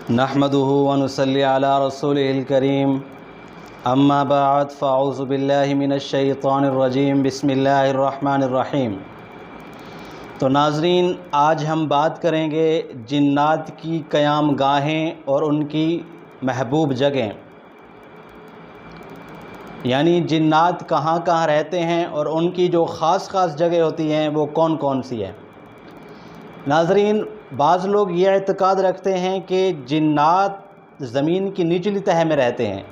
نحمده ونصلي على رسوله الكريم اما بعد فاعوذ باللہ من الشیطان الرجیم بسم اللہ الرحمن الرحیم۔ تو ناظرین، آج ہم بات کریں گے جنات کی قیام گاہیں اور ان کی محبوب جگہیں، یعنی جنات کہاں کہاں رہتے ہیں اور ان کی جو خاص جگہ ہوتی ہیں وہ کون کون سی ہیں۔ ناظرین، بعض لوگ یہ اعتقاد رکھتے ہیں کہ جنات زمین کی نچلی تہہ میں رہتے ہیں،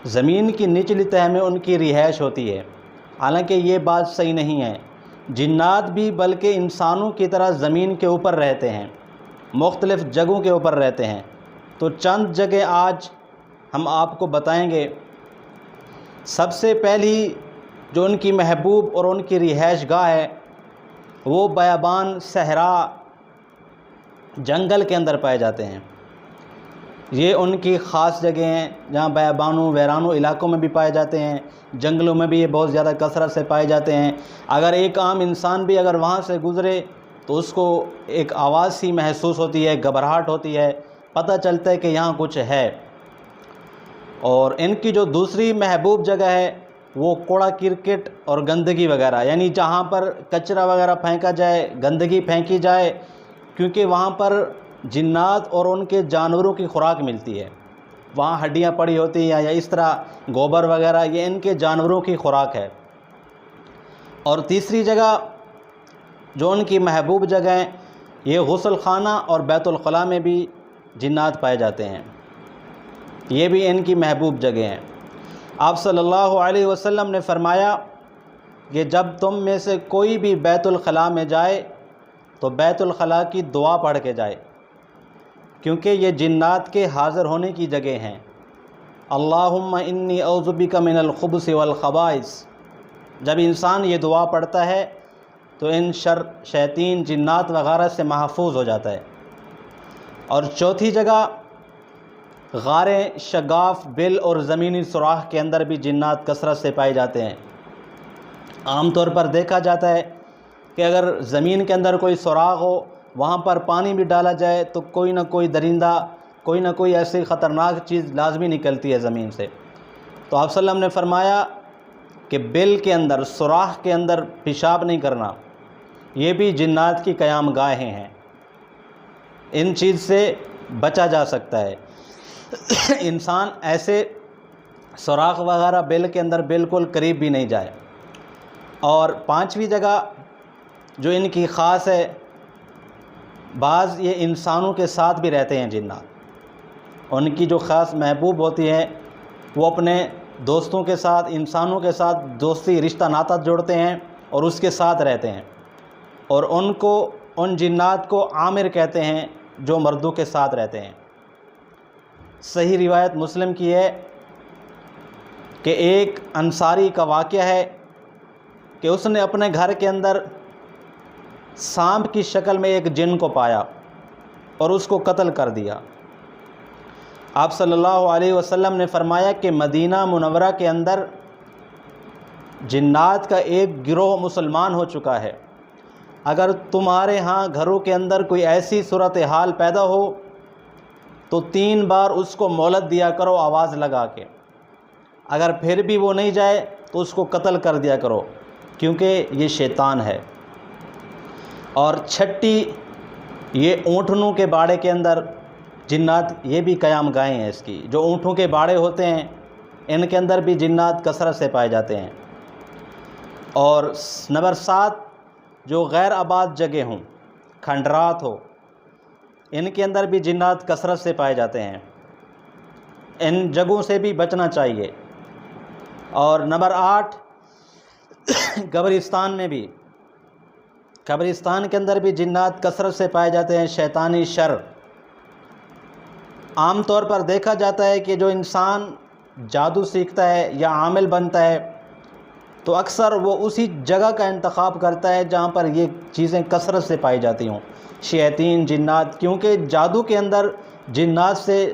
زمین کی نچلی تہہ میں ان کی رہائش ہوتی ہے، حالانکہ یہ بات صحیح نہیں ہے۔ جنات بھی بلکہ انسانوں کی طرح زمین کے اوپر رہتے ہیں، مختلف جگہوں کے اوپر رہتے ہیں۔ تو چند جگہ آج ہم آپ کو بتائیں گے۔ سب سے پہلی جو ان کی محبوب اور ان کی رہائش گاہ ہے وہ بیابان، صحرا، جنگل کے اندر پائے جاتے ہیں۔ یہ ان کی خاص جگہ ہیں جہاں بیابانوں ویرانوں علاقوں میں بھی پائے جاتے ہیں، جنگلوں میں بھی یہ بہت زیادہ کثرت سے پائے جاتے ہیں۔ اگر ایک عام انسان بھی اگر وہاں سے گزرے تو اس کو ایک آواز سی محسوس ہوتی ہے، گھبراہٹ ہوتی ہے، پتہ چلتا ہے کہ یہاں کچھ ہے۔ اور ان کی جو دوسری محبوب جگہ ہے وہ کوڑا کرکٹ اور گندگی وغیرہ، یعنی جہاں پر کچرا وغیرہ پھینکا جائے، گندگی پھینکی جائے، کیونکہ وہاں پر جنات اور ان کے جانوروں کی خوراک ملتی ہے۔ وہاں ہڈیاں پڑی ہوتی ہیں یا اس طرح گوبر وغیرہ، یہ ان کے جانوروں کی خوراک ہے۔ اور تیسری جگہ جو ان کی محبوب جگہ ہیں یہ غسل خانہ اور بیت الخلاء میں بھی جنات پائے جاتے ہیں، یہ بھی ان کی محبوب جگہ ہیں۔ آپ صلی اللہ علیہ وسلم نے فرمایا کہ جب تم میں سے کوئی بھی بیت الخلاء میں جائے تو بیت الخلاء کی دعا پڑھ کے جائے، کیونکہ یہ جنات کے حاضر ہونے کی جگہ ہیں۔ اللہم انی اعوذ بک من الخبث والخبائث، جب انسان یہ دعا پڑھتا ہے تو ان شر، شیاطین، جنات وغیرہ سے محفوظ ہو جاتا ہے۔ اور چوتھی جگہ غاریں، شگاف، بل اور زمینی سوراخ کے اندر بھی جنات کثرت سے پائے جاتے ہیں۔ عام طور پر دیکھا جاتا ہے کہ اگر زمین کے اندر کوئی سوراخ ہو، وہاں پر پانی بھی ڈالا جائے تو کوئی نہ کوئی درندہ، کوئی نہ کوئی ایسی خطرناک چیز لازمی نکلتی ہے زمین سے۔ تو آپ صلی اللہ علیہ وسلم نے فرمایا کہ بل کے اندر، سوراخ کے اندر پیشاب نہیں کرنا، یہ بھی جنات کی قیام گاہیں ہیں، ان چیز سے بچا جا سکتا ہے۔ انسان ایسے سوراخ وغیرہ بل کے اندر بالکل قریب بھی نہیں جائے۔ اور پانچویں جگہ جو ان کی خاص ہے، بعض یہ انسانوں کے ساتھ بھی رہتے ہیں جنات، ان کی جو خاص محبوب ہوتی ہے وہ اپنے دوستوں کے ساتھ، انسانوں کے ساتھ دوستی، رشتہ ناطہ جوڑتے ہیں اور اس کے ساتھ رہتے ہیں۔ اور ان جنات کو عامر کہتے ہیں جو مردوں کے ساتھ رہتے ہیں۔ صحیح روایت مسلم کی ہے کہ ایک انصاری کا واقعہ ہے کہ اس نے اپنے گھر کے اندر سانپ کی شکل میں ایک جن کو پایا اور اس کو قتل کر دیا۔ آپ صلی اللہ علیہ وسلم نے فرمایا کہ مدینہ منورہ کے اندر جنات کا ایک گروہ مسلمان ہو چکا ہے، اگر تمہارے ہاں گھروں کے اندر کوئی ایسی صورتحال پیدا ہو تو 3 بار اس کو مہلت دیا کرو آواز لگا کے، اگر پھر بھی وہ نہیں جائے تو اس کو قتل کر دیا کرو، کیونکہ یہ شیطان ہے۔ اور چھٹی، یہ اونٹنوں کے باڑے کے اندر جنات، یہ بھی قیام گاہیں ہیں اس کی۔ جو اونٹوں کے باڑے ہوتے ہیں ان کے اندر بھی جنات کثرت سے پائے جاتے ہیں۔ اور نمبر 7 جو غیر آباد جگہ ہوں، کھنڈرات ہو، ان کے اندر بھی جنات کثرت سے پائے جاتے ہیں، ان جگہوں سے بھی بچنا چاہیے۔ اور نمبر 8 قبرستان میں بھی، قبرستان کے اندر بھی جنات کثرت سے پائے جاتے ہیں، شیطانی شر۔ عام طور پر دیکھا جاتا ہے کہ جو انسان جادو سیکھتا ہے یا عامل بنتا ہے تو اکثر وہ اسی جگہ کا انتخاب کرتا ہے جہاں پر یہ چیزیں کثرت سے پائی جاتی ہوں، شیاطین، جنات، کیونکہ جادو کے اندر جنات سے،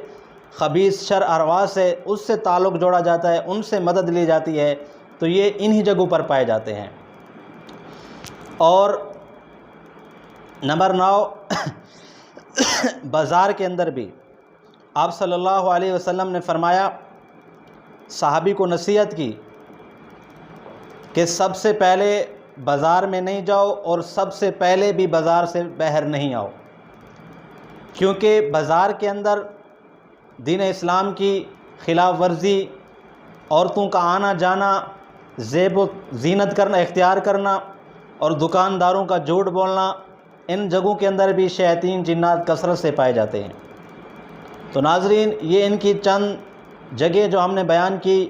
خبیث شر ارواح سے، اس سے تعلق جوڑا جاتا ہے، ان سے مدد لی جاتی ہے، تو یہ انہی جگہوں پر پائے جاتے ہیں۔ اور نمبر 9 بازار کے اندر بھی آپ صلی اللہ علیہ وسلم نے فرمایا، صحابی کو نصیحت کی کہ سب سے پہلے بازار میں نہیں جاؤ اور سب سے پہلے بھی بازار سے باہر نہیں آؤ، کیونکہ بازار کے اندر دین اسلام کی خلاف ورزی، عورتوں کا آنا جانا، زیب و زینت کرنا اختیار کرنا اور دکانداروں کا جھوٹ بولنا، ان جگہوں کے اندر بھی شیاطین جنات کثرت سے پائے جاتے ہیں۔ تو ناظرین، یہ ان کی چند جگہ جو ہم نے بیان کی،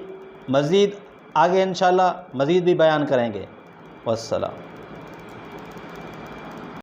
مزید آگے انشاءاللہ مزید بھی بیان کریں گے۔ والسلام۔